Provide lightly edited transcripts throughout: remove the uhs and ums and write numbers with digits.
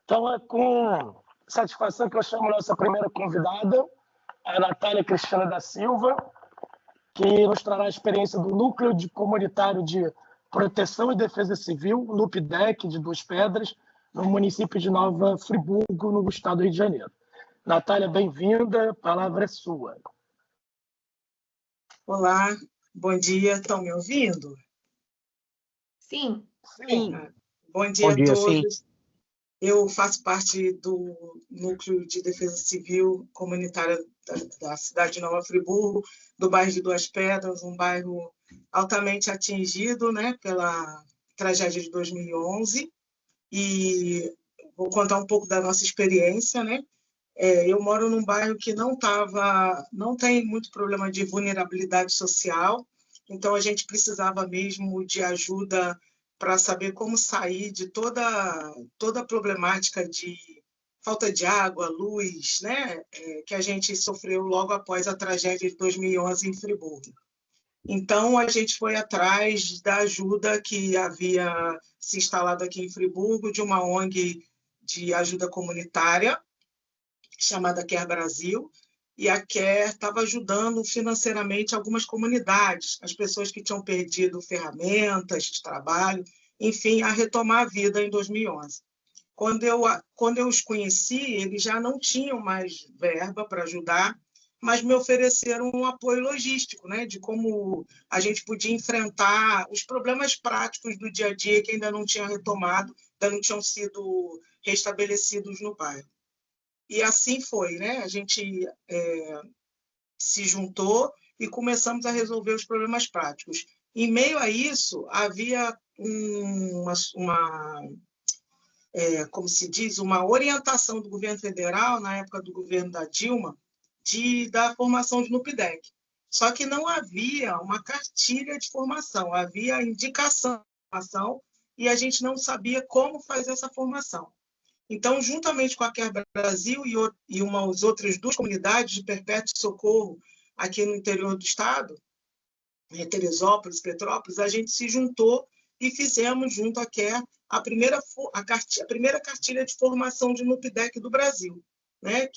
Então, é com satisfação que eu chamo a nossa primeira convidada, a Natália Cristina da Silva, que nos trará a experiência do Núcleo Comunitário de Proteção e Defesa Civil, NUPDEC, de Duas Pedras, no município de Nova Friburgo, no estado do Rio de Janeiro. Natália, bem-vinda, a palavra é sua. Olá, bom dia, estão me ouvindo? Sim. Sim. Bom dia a todos. Sim. Eu faço parte do Núcleo de Defesa Civil Comunitária da cidade de Nova Friburgo, do bairro de Duas Pedras, um bairro altamente atingido, né, pela tragédia de 2011. E vou contar um pouco da nossa experiência, né? Eu moro num bairro que não tem muito problema de vulnerabilidade social, então a gente precisava mesmo de ajuda para saber como sair de toda a problemática de falta de água, luz, né, que a gente sofreu logo após a tragédia de 2011 em Friburgo. Então, a gente foi atrás da ajuda que havia se instalado aqui em Friburgo, de uma ONG de ajuda comunitária, chamada Quer Brasil, e a Quer estava ajudando financeiramente algumas comunidades, as pessoas que tinham perdido ferramentas de trabalho, enfim, a retomar a vida em 2011. Quando eu os conheci, eles já não tinham mais verba para ajudar, mas me ofereceram um apoio logístico, né, de como a gente podia enfrentar os problemas práticos do dia a dia que ainda não tinham retomado, ainda não tinham sido restabelecidos no bairro. E assim foi, né? A gente se juntou e começamos a resolver os problemas práticos. Em meio a isso, havia como se diz, uma orientação do governo federal, na época do governo da Dilma, da formação de NUPDEC. Só que não havia uma cartilha de formação, havia indicação de formação e a gente não sabia como fazer essa formação. Então, juntamente com a Quer Brasil e umas outras duas comunidades de perpétuo socorro aqui no interior do estado, em Teresópolis, Petrópolis, a gente se juntou e fizemos, junto à Quer, a primeira cartilha de formação de NUPDEC do Brasil, né?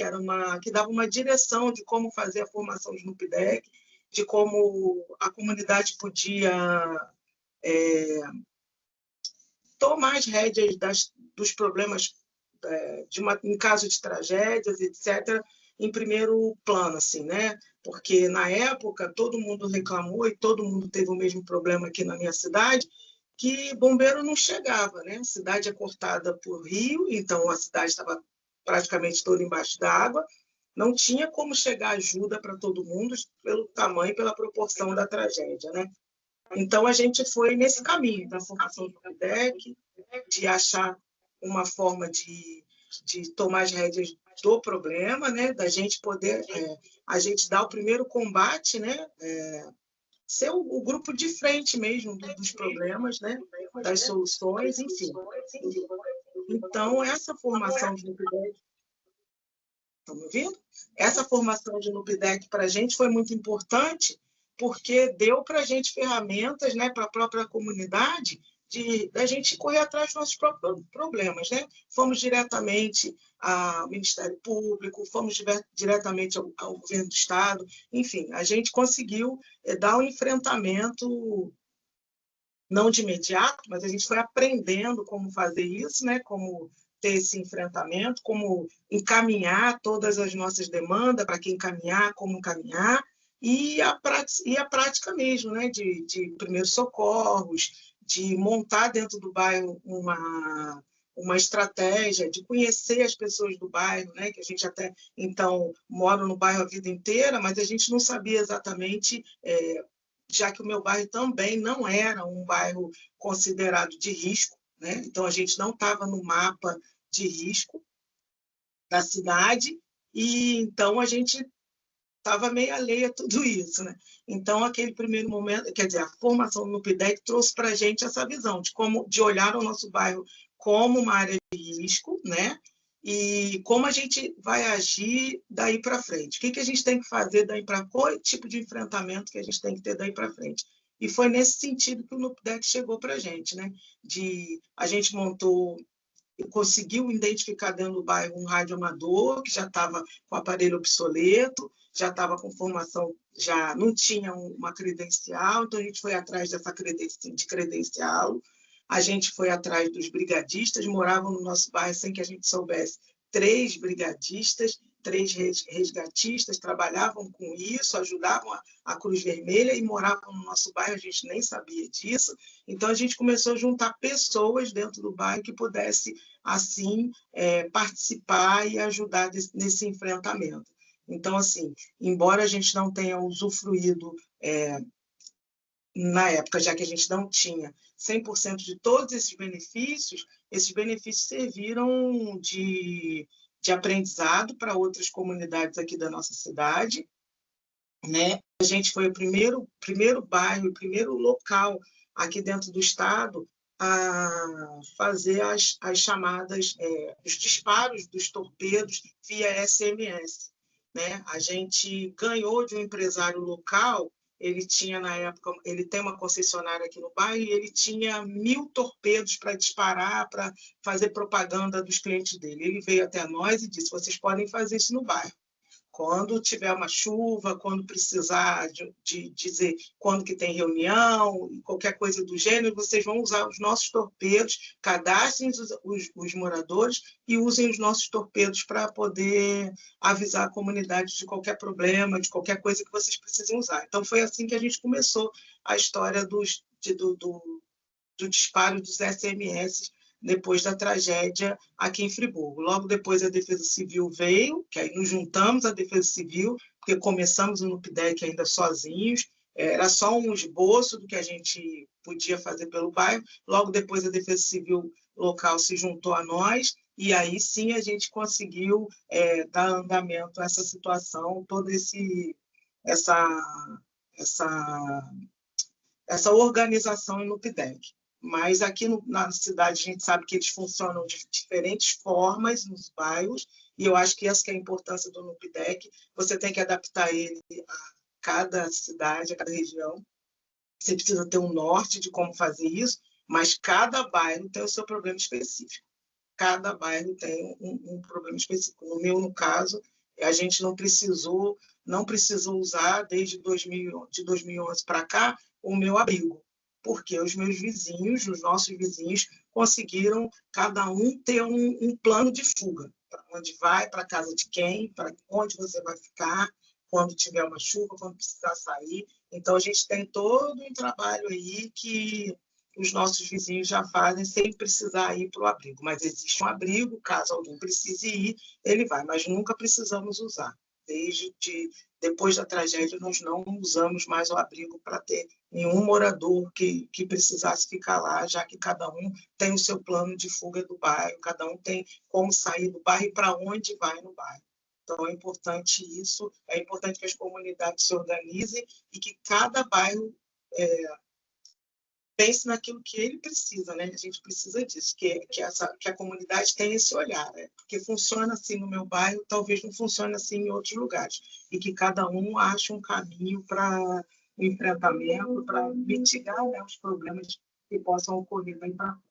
que dava uma direção de como fazer a formação de NUPDEC, de como a comunidade podia tomar as rédeas dos problemas em caso de tragédias, etc., em primeiro plano, assim, né? Porque, na época, todo mundo reclamou e todo mundo teve o mesmo problema aqui na minha cidade, que bombeiro não chegava, né? A cidade é cortada por rio, então a cidade estava praticamente toda embaixo d'água, não tinha como chegar ajuda para todo mundo pelo tamanho, pela proporção da tragédia, né? Então, a gente foi nesse caminho da formação do NUPDEC, de achar uma forma de tomar as rédeas do problema, né? Da gente poder, a gente dar o primeiro combate, né? Ser o grupo de frente mesmo dos problemas, né? Das soluções, enfim. Então, essa formação de NUPDEC, estão me ouvindo? Essa formação de NUPDEC para a gente foi muito importante, porque deu para a gente ferramentas, né, para a própria comunidade, da gente correr atrás dos nossos próprios problemas, né? Fomos diretamente ao Ministério Público, fomos diretamente ao governo do Estado, enfim, a gente conseguiu dar um enfrentamento, não de imediato, mas a gente foi aprendendo como fazer isso, né? Como ter esse enfrentamento, como encaminhar todas as nossas demandas, para quem encaminhar, como encaminhar, e a prática mesmo, né? de primeiros socorros, de montar dentro do bairro uma estratégia, de conhecer as pessoas do bairro, né? Que a gente até, então, mora no bairro a vida inteira, mas a gente não sabia exatamente, já que o meu bairro também não era um bairro considerado de risco, né? Então, a gente não estava no mapa de risco da cidade, e então a gente estava meio alheia a tudo isso, né? Então, aquele primeiro momento, quer dizer, a formação do NUPDEC trouxe para a gente essa visão de olhar o nosso bairro como uma área de risco, né? E como a gente vai agir daí para frente. O que a gente tem que fazer daí para frente? Qual tipo de enfrentamento que a gente tem que ter daí para frente? E foi nesse sentido que o NUPDEC chegou para a gente, né? A gente montou conseguiu identificar dentro do bairro um rádio amador, que já estava com aparelho obsoleto, já estava com formação, já não tinha uma credencial, então a gente foi atrás dessa credencial, a gente foi atrás dos brigadistas, moravam no nosso bairro sem que a gente soubesse, 3 brigadistas, 3 resgatistas, trabalhavam com isso, ajudavam a Cruz Vermelha e moravam no nosso bairro, a gente nem sabia disso. Então, a gente começou a juntar pessoas dentro do bairro que pudesse, assim, participar e ajudar nesse enfrentamento. Então, assim, embora a gente não tenha usufruído, na época, já que a gente não tinha 100% de todos esses benefícios serviram de aprendizado para outras comunidades aqui da nossa cidade, né? A gente foi o primeiro bairro, o primeiro local aqui dentro do estado a fazer as chamadas, os disparos dos torpedos via SMS, né? A gente ganhou de um empresário local. Ele tinha, na época, ele tem uma concessionária aqui no bairro e ele tinha 1000 torpedos para disparar, para fazer propaganda dos clientes dele. Ele veio até nós e disse, vocês podem fazer isso no bairro. Quando tiver uma chuva, quando precisar de dizer quando que tem reunião, qualquer coisa do gênero, vocês vão usar os nossos torpedos, cadastrem os moradores e usem os nossos torpedos para poder avisar a comunidade de qualquer problema, de qualquer coisa que vocês precisem usar. Então, foi assim que a gente começou a história do disparo dos SMS depois da tragédia aqui em Friburgo. Logo depois a Defesa Civil veio, que aí nos juntamos à Defesa Civil, porque começamos o NUPDEC ainda sozinhos, era só um esboço do que a gente podia fazer pelo bairro. Logo depois a Defesa Civil local se juntou a nós, e aí sim a gente conseguiu dar andamento a essa situação, toda essa organização no NUPDEC. Mas aqui na cidade a gente sabe que eles funcionam de diferentes formas nos bairros, e eu acho que essa que é a importância do NUPDEC, você tem que adaptar ele a cada cidade, a cada região. Você precisa ter um norte de como fazer isso, mas cada bairro tem o seu problema específico. Cada bairro tem um problema específico. No caso, a gente não precisou usar desde 2011 para cá o meu abrigo, porque os meus vizinhos, os nossos vizinhos, conseguiram cada um ter um plano de fuga. Para onde vai, para a casa de quem, para onde você vai ficar, quando tiver uma chuva, quando precisar sair. Então, a gente tem todo um trabalho aí que os nossos vizinhos já fazem sem precisar ir para o abrigo. Mas existe um abrigo, caso alguém precise ir, ele vai, mas nunca precisamos usar. Depois da tragédia, nós não usamos mais o abrigo para ter nenhum morador que precisasse ficar lá, já que cada um tem o seu plano de fuga do bairro, cada um tem como sair do bairro e para onde vai no bairro. Então, é importante isso, é importante que as comunidades se organizem e que cada bairro pense naquilo que ele precisa, né? A gente precisa disso, que a comunidade tenha esse olhar, né? Porque funciona assim no meu bairro, talvez não funcione assim em outros lugares, e que cada um ache um caminho para o enfrentamento, para mitigar, né, os problemas que possam ocorrer daí para frente.